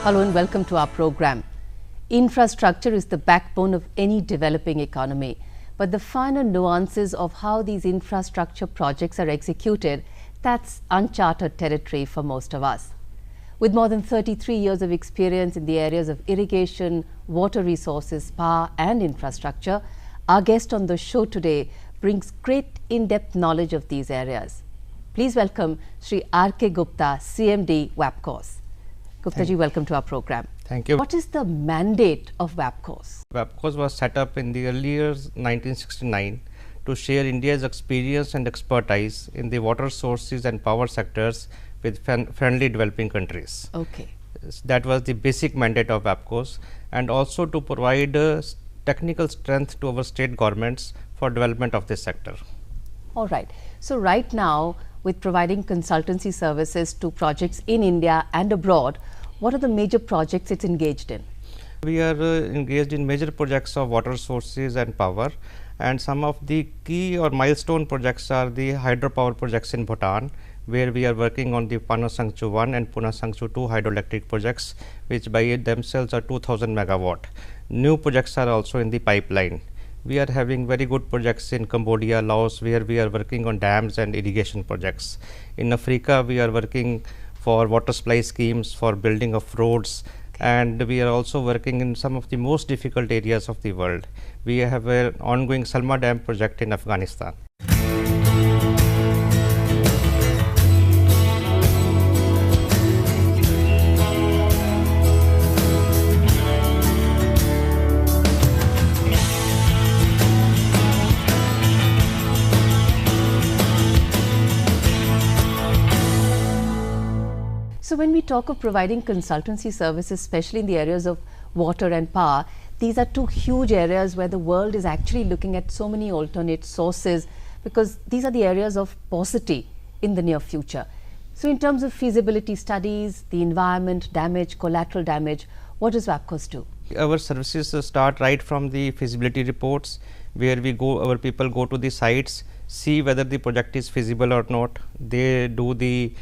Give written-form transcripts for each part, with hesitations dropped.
Hello and welcome to our program. Infrastructure is the backbone of any developing economy, but the finer nuances of how these infrastructure projects are executed, that's uncharted territory for most of us. With more than 33 years of experience in the areas of irrigation, water resources, power and infrastructure, our guest on the show today brings great in-depth knowledge of these areas. Please welcome Sri R.K. Gupta, CMD WAPCOS. Gupta ji, welcome to our program. Thank you. What is the mandate of WAPCOS? WAPCOS was set up in the early years 1969 to share India's experience and expertise in the water sources and power sectors with friendly developing countries. Okay. That was the basic mandate of WAPCOS, and also to provide technical strength to our state governments for development of this sector. All right. So right now, with providing consultancy services to projects in India and abroad, what are the major projects it's engaged in? We are engaged in major projects of water sources and power, and some of the key or milestone projects are the hydropower projects in Bhutan, where we are working on the Panasangchu 1 and Punasangchu 2 hydroelectric projects, which by themselves are 2000 megawatt. New projects are also in the pipeline. We are having very good projects in Cambodia, Laos, where we are working on dams and irrigation projects. In Africa, we are working for water supply schemes for building of roads, and we are also working in some of the most difficult areas of the world. We have an ongoing Salma Dam project in Afghanistan. So when we talk of providing consultancy services, especially in the areas of water and power, these are two huge areas where the world is actually looking at so many alternate sources, because these are the areas of paucity in the near future. So in terms of feasibility studies, the environment damage, collateral damage, what does WAPCOS do? Our services start right from the feasibility reports, where our people go to the sites, see whether the project is feasible or not. They do the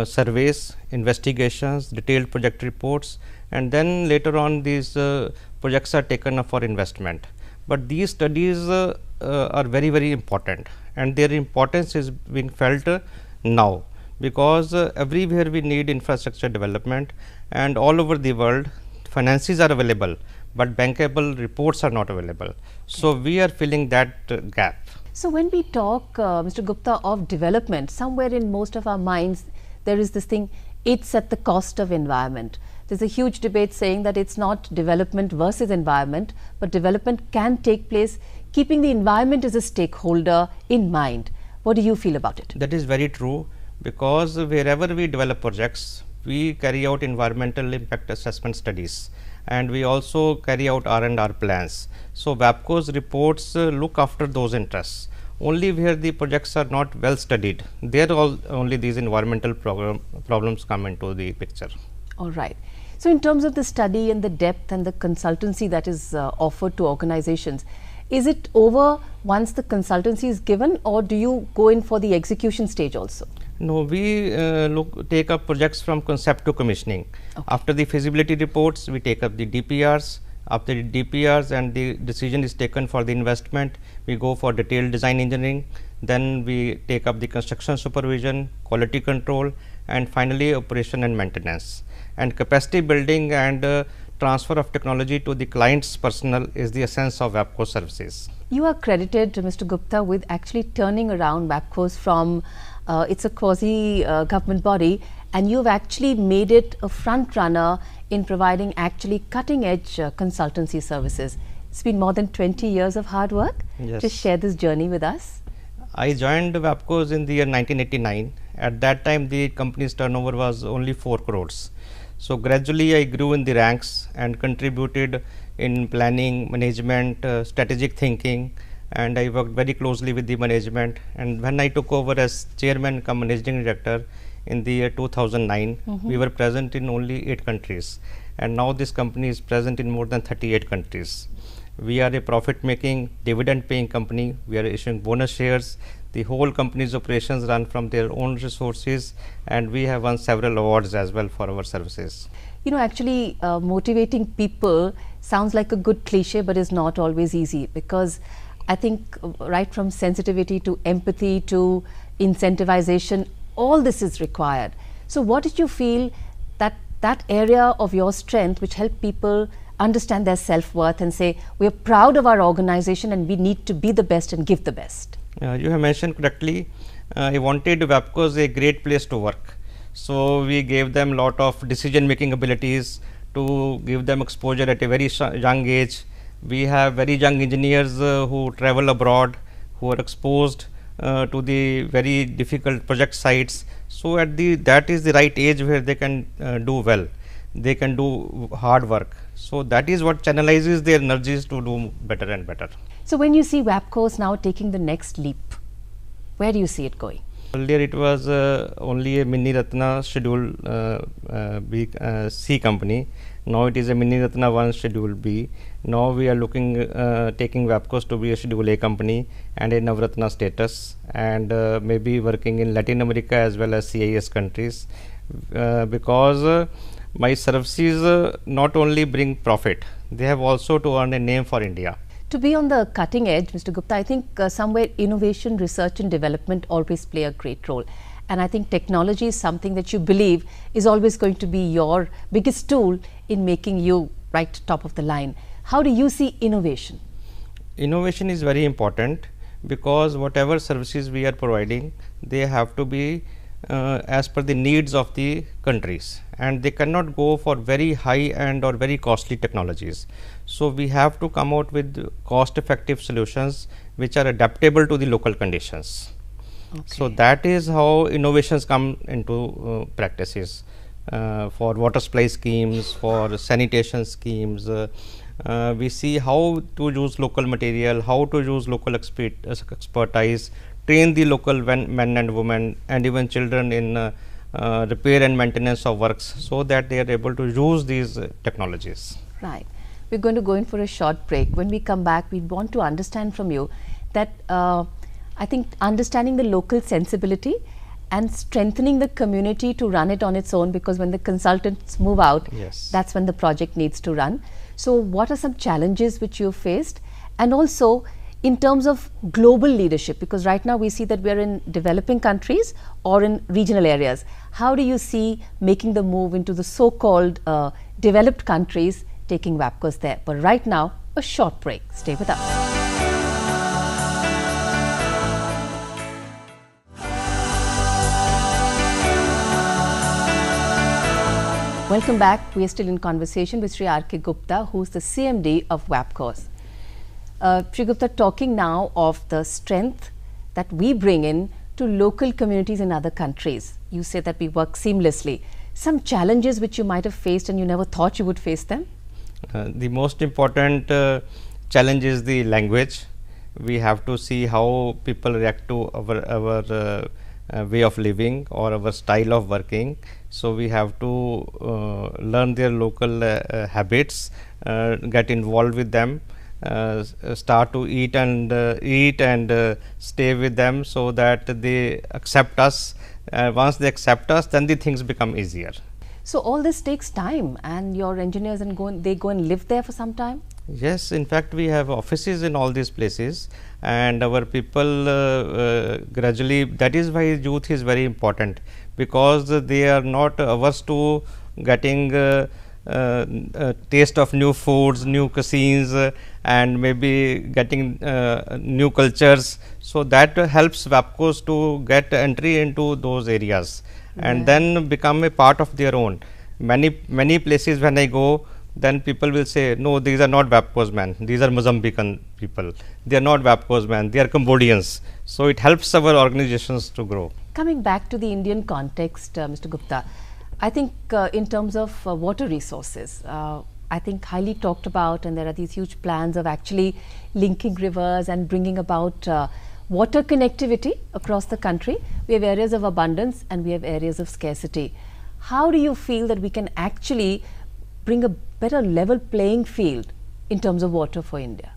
surveys, investigations, detailed project reports, and then later on these projects are taken up for investment. But these studies are very important, and their importance is being felt now, because everywhere we need infrastructure development, and all over the world finances are available, but bankable reports are not available. So we are filling that gap. So when we talk, Mr. Gupta, of development, somewhere in most of our minds there is this thing, it's at the cost of environment. There's a huge debate saying that it's not development versus environment, but development can take place keeping the environment as a stakeholder in mind. What do you feel about it? That is very true, because wherever we develop projects, we carry out environmental impact assessment studies, and we also carry out R&R plans. So WAPCOS reports look after those interests. Only where the projects are not well studied, there only these environmental problems come into the picture. All right. So in terms of the study and the depth and the consultancy that is offered to organizations, is it over once the consultancy is given, or do you go in for the execution stage also? No, we take up projects from concept to commissioning. Okay. After the feasibility reports, we take up the DPRs. After the DPRs and the decision is taken for the investment, we go for detailed design engineering, then we take up the construction supervision, quality control, and finally operation and maintenance. And capacity building and transfer of technology to the client's personnel is the essence of WAPCOS services. You are credited, Mr. Gupta, with actually turning around WAPCOS from it's a quasi government body, and you've actually made it a front runner in providing actually cutting edge consultancy services. It's been more than 20 years of hard work. Yes. Just share this journey with us. I joined WAPCOS in the year 1989. At that time, the company's turnover was only 4 crores. So gradually I grew in the ranks and contributed in planning, management, strategic thinking, and I worked very closely with the management. And when I took over as chairman cum managing director in the year 2009, we were present in only 8 countries, and now this company is present in more than 38 countries. We are a profit making, dividend paying company. We are issuing bonus shares. The whole company's operations run from their own resources, and we have won several awards as well for our services. Actually motivating people sounds like a good cliche, but is not always easy, because I think right from sensitivity to empathy to incentivization, all this is required. So what did you feel that area of your strength which helped people understand their self-worth and say, we are proud of our organization and we need to be the best and give the best? You have mentioned correctly. I wanted WAPCOS a great place to work. So we gave them lot of decision making abilities to give them exposure at a very young age. We have very young engineers who travel abroad, who are exposed to the very difficult project sites. So that is the right age where they can do well. They can do hard work. So that is what channelizes their energies to do better and better. So when you see WAPCOS now taking the next leap, where do you see it going? Earlier it was only a Mini Ratna Schedule B, C company. Now it is a Mini Ratna 1 Schedule B. Now we are looking taking WAPCOS to be a Schedule A company and a Navratna status, and maybe working in Latin America as well as CIS countries, because my services not only bring profit, they have also to earn a name for India. To be on the cutting edge, Mr. Gupta, I think somewhere innovation, research and development always play a great role. And I think technology is something that you believe is always going to be your biggest tool in making you right top of the line. How do you see innovation? Innovation is very important, because whatever services we are providing, they have to be as per the needs of the countries, and they cannot go for very high end or very costly technologies. So we have to come out with cost effective solutions which are adaptable to the local conditions. Okay. So that is how innovations come into practices for water supply schemes, for sanitation schemes. We see how to use local material, how to use local expertise, train the local men and women and even children in repair and maintenance of works, so that they are able to use these technologies. Right. We're going to go in for a short break. When we come back, we want to understand from you that I think understanding the local sensibility and strengthening the community to run it on its own, because when the consultants move out, yes, that's when the project needs to run. So what are some challenges which you have faced, and also in terms of global leadership, because right now we see that we are in developing countries or in regional areas. How do you see making the move into the so-called developed countries, taking WAPCOS there? But right now, a short break. Stay with us. Welcome back. We are still in conversation with Sri R.K. Gupta, who is the CMD of WAPCOS. Sri Gupta, talking now of the strength that we bring in to local communities in other countries. You say that we work seamlessly. Some challenges which you might have faced and you never thought you would face them? The most important challenge is the language. We have to see how people react to our way of living or our style of working. So we have to learn their local habits, get involved with them, start to eat and stay with them, so that they accept us. Once they accept us, then the things become easier. So all this takes time, and your engineers they go and live there for some time? Yes, in fact we have offices in all these places, and our people gradually, that is why youth is very important, because they are not averse to getting taste of new foods, new cuisines, and maybe getting new cultures. So that helps WAPCOS to get entry into those areas, and then become a part of their own. Many places when I go, then people will say, no, these are not WAPCOS men, these are Mozambican people, they are not WAPCOS men, they are Cambodians. So it helps our organizations to grow. Coming back to the Indian context, Mr. Gupta, I think in terms of water resources, I think highly talked about, and there are these huge plans of actually linking rivers and bringing about water connectivity across the country. We have areas of abundance and we have areas of scarcity. How do you feel that we can actually bring a better level playing field in terms of water for India?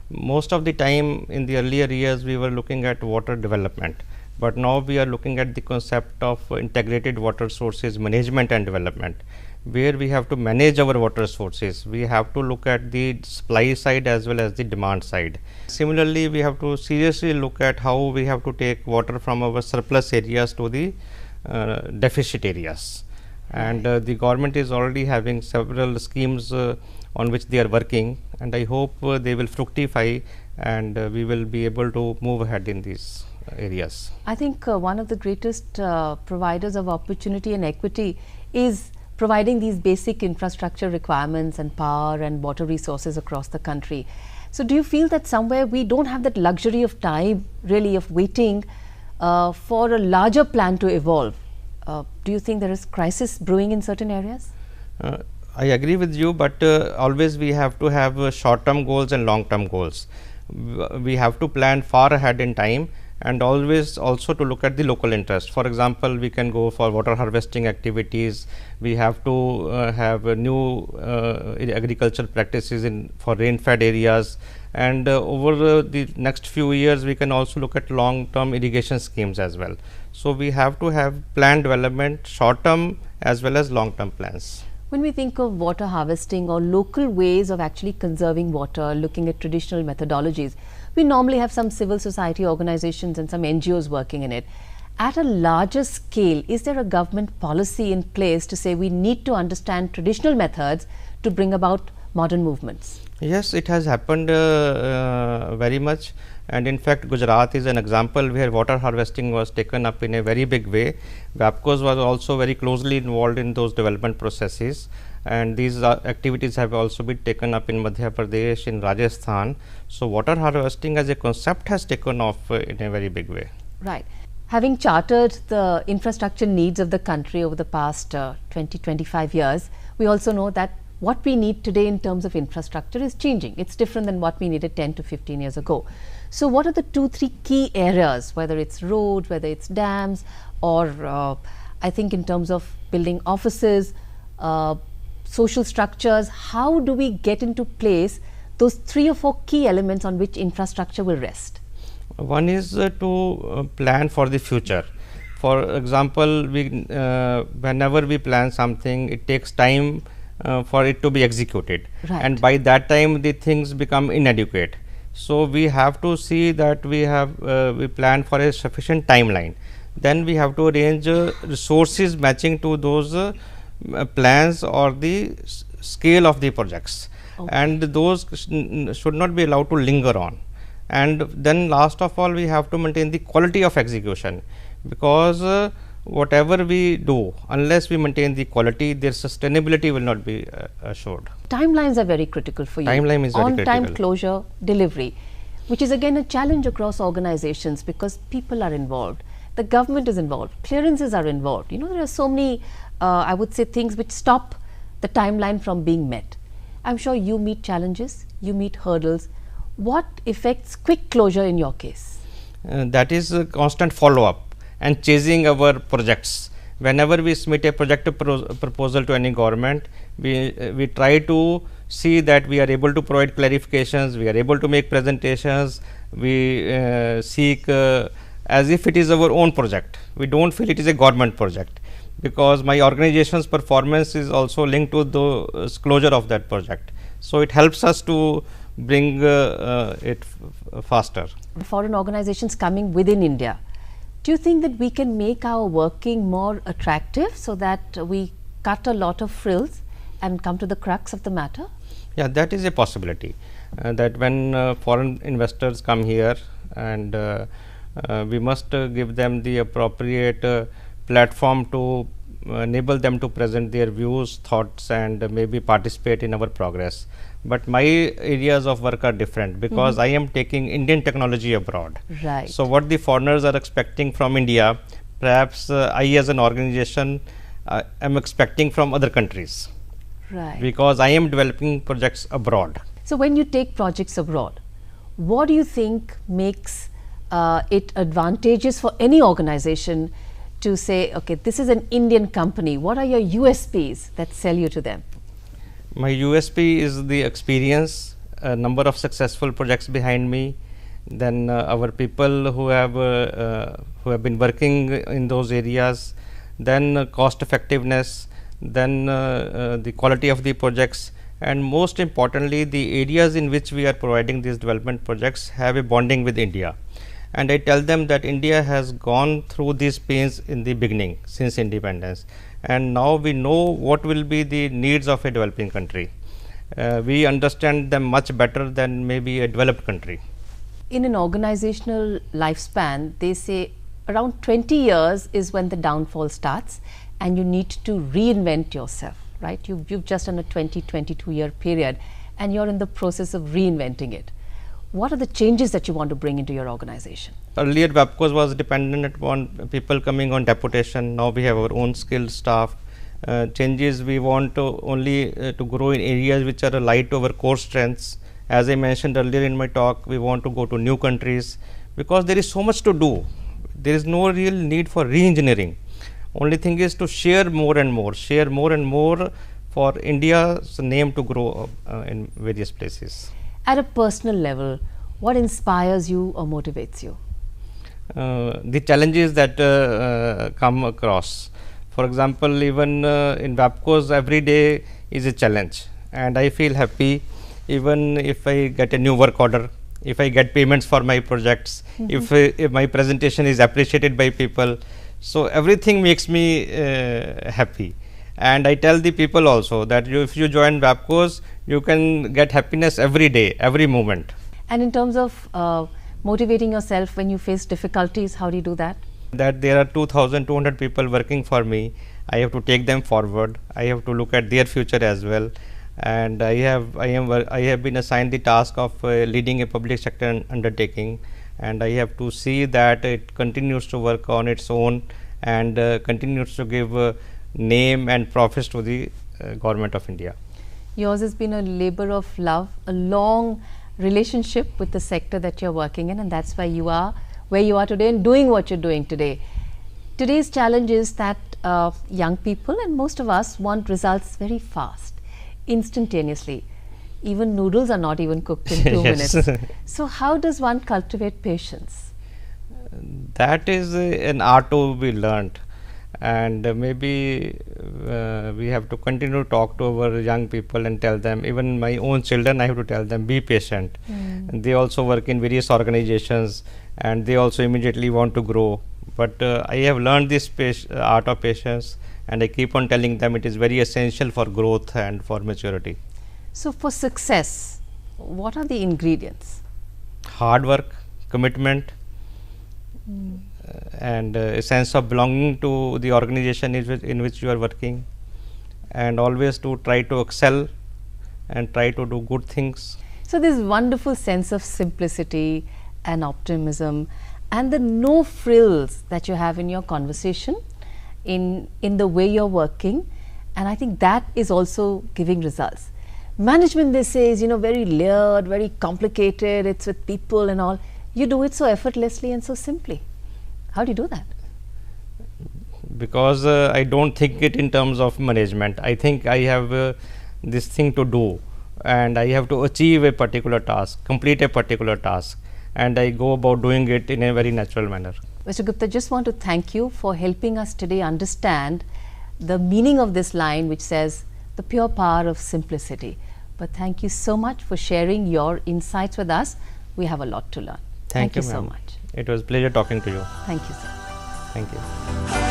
Most of the time in the earlier years we were looking at water development, but now we are looking at the concept of integrated water sources management and development, where we have to manage our water sources. We have to look at the supply side as well as the demand side. Similarly, we have to seriously look at how we have to take water from our surplus areas to the deficit areas. And the government is already having several schemes on which they are working, and I hope they will fructify, and we will be able to move ahead in these areas. I think one of the greatest providers of opportunity and equity is providing these basic infrastructure requirements and power and water resources across the country. So do you feel that somewhere we don't have that luxury of time, really, of waiting for a larger plan to evolve? Do you think there is crisis brewing in certain areas? I agree with you, but always we have to have short-term goals and long-term goals. We have to plan far ahead in time, and always also to look at the local interest. For example, we can go for water harvesting activities. We have to have new agricultural practices for rain-fed areas, and over the next few years we can also look at long-term irrigation schemes as well. So we have to have planned development, short-term as well as long-term plans. When we think of water harvesting or local ways of actually conserving water, looking at traditional methodologies, we normally have some civil society organizations and some NGOs working in it. At a larger scale, is there a government policy in place to say we need to understand traditional methods to bring about modern movements? Yes, it has happened very much, and in fact Gujarat is an example where water harvesting was taken up in a very big way. WAPCOS was also very closely involved in those development processes, and these activities have also been taken up in Madhya Pradesh, in Rajasthan. So water harvesting as a concept has taken off in a very big way. Right. Having chartered the infrastructure needs of the country over the past 20-25 years, we also know that what we need today in terms of infrastructure is changing. It's different than what we needed 10 to 15 years ago. So what are the 2-3 key areas, whether it's roads, whether it's dams, or I think in terms of building offices, social structures, how do we get into place those 3 or 4 key elements on which infrastructure will rest? One is to plan for the future. For example, whenever we plan something, it takes time for it to be executed, right. And by that time the things become inadequate. So we have to see that we plan for a sufficient timeline. Then we have to arrange resources matching to those plans or the scale of the projects, okay. And those should not be allowed to linger on. And then last of all, we have to maintain the quality of execution, because whatever we do, unless we maintain the quality, their sustainability will not be assured. Timelines are very critical for you. Timeline is very critical. On-time closure, delivery, which is again a challenge across organizations because people are involved, the government is involved, clearances are involved. You know, there are so many, I would say, things which stop the timeline from being met. I'm sure you meet challenges, you meet hurdles. What affects quick closure in your case? That is a constant follow-up and chasing our projects. Whenever we submit a project proposal to any government, we try to see that we are able to provide clarifications, we are able to make presentations, we seek as if it is our own project. We don't feel it is a government project, because my organization's performance is also linked to the closure of that project. So it helps us to bring it faster. Foreign organizations coming within India, do you think that we can make our working more attractive so that we cut a lot of frills and come to the crux of the matter? Yeah, that is a possibility, that when foreign investors come here, and we must give them the appropriate platform to enable them to present their views, thoughts, and maybe participate in our progress. But my areas of work are different, because I am taking Indian technology abroad. Right. So what the foreigners are expecting from India, perhaps I as an organization am expecting from other countries. Right. Because I am developing projects abroad. So when you take projects abroad, what do you think makes it advantageous for any organization to say, okay, this is an Indian company? What are your USPs that sell you to them? My USP is the experience, a number of successful projects behind me, then our people who have been working in those areas, then cost effectiveness, then the quality of the projects, and most importantly the areas in which we are providing these development projects have a bonding with India. And I tell them that India has gone through these pains in the beginning since independence, and now we know what will be the needs of a developing country. We understand them much better than maybe a developed country. In an organizational lifespan, they say around 20 years is when the downfall starts and you need to reinvent yourself, right? You've just done a 22 year period and you're in the process of reinventing it. What are the changes that you want to bring into your organization? Earlier WAPCOS was dependent upon people coming on deputation. Now we have our own skilled staff. Changes, we want to only to grow in areas which are allied to our core strengths. As I mentioned earlier in my talk, we want to go to new countries because there is so much to do. There is no real need for re-engineering. Only thing is to share more and more for India's name to grow in various places. At a personal level, what inspires you or motivates you? The challenges that come across. For example, even in WAPCOS, every day is a challenge, and I feel happy even if I get a new work order, if I get payments for my projects, if my presentation is appreciated by people. So everything makes me happy. And I tell the people also that if you join WAPCOS, you can get happiness every day, every moment. And in terms of motivating yourself when you face difficulties, how do you do that? That there are 2,200 people working for me. I have to take them forward. I have to look at their future as well. And I have been assigned the task of leading a public sector undertaking, and I have to see that it continues to work on its own and continues to give name and profits to the government of India. Yours has been a labor of love, a long relationship with the sector that you're working in, and that's why you are where you are today and doing what you're doing today. Today's challenge is that young people and most of us want results very fast, instantaneously. Even noodles are not even cooked in 2 minutes. So how does one cultivate patience? That is an art to be learnt, and maybe we have to continue to talk to our young people and tell them, even my own children, I have to tell them, be patient. And they also work in various organizations and they also immediately want to grow. But I have learned this art of patience, and I keep on telling them it is very essential for growth and for maturity. So for success, what are the ingredients? Hard work, commitment, and a sense of belonging to the organization in which you are working, and always to try to excel and try to do good things. So this wonderful sense of simplicity and optimism and the no frills that you have in your conversation, in the way you're working, and I think that is also giving results. Management, they say, is very layered, very complicated, it's with people and all. You do it so effortlessly and so simply. How do you do that? Because I don't think it in terms of management. I think I have this thing to do, and I have to achieve a particular task, complete a particular task, and I go about doing it in a very natural manner. Mr. Gupta, just want to thank you for helping us today understand the meaning of this line which says the pure power of simplicity. But thank you so much for sharing your insights with us. We have a lot to learn. Thank you so much. It was a pleasure talking to you. Thank you, sir. Thank you.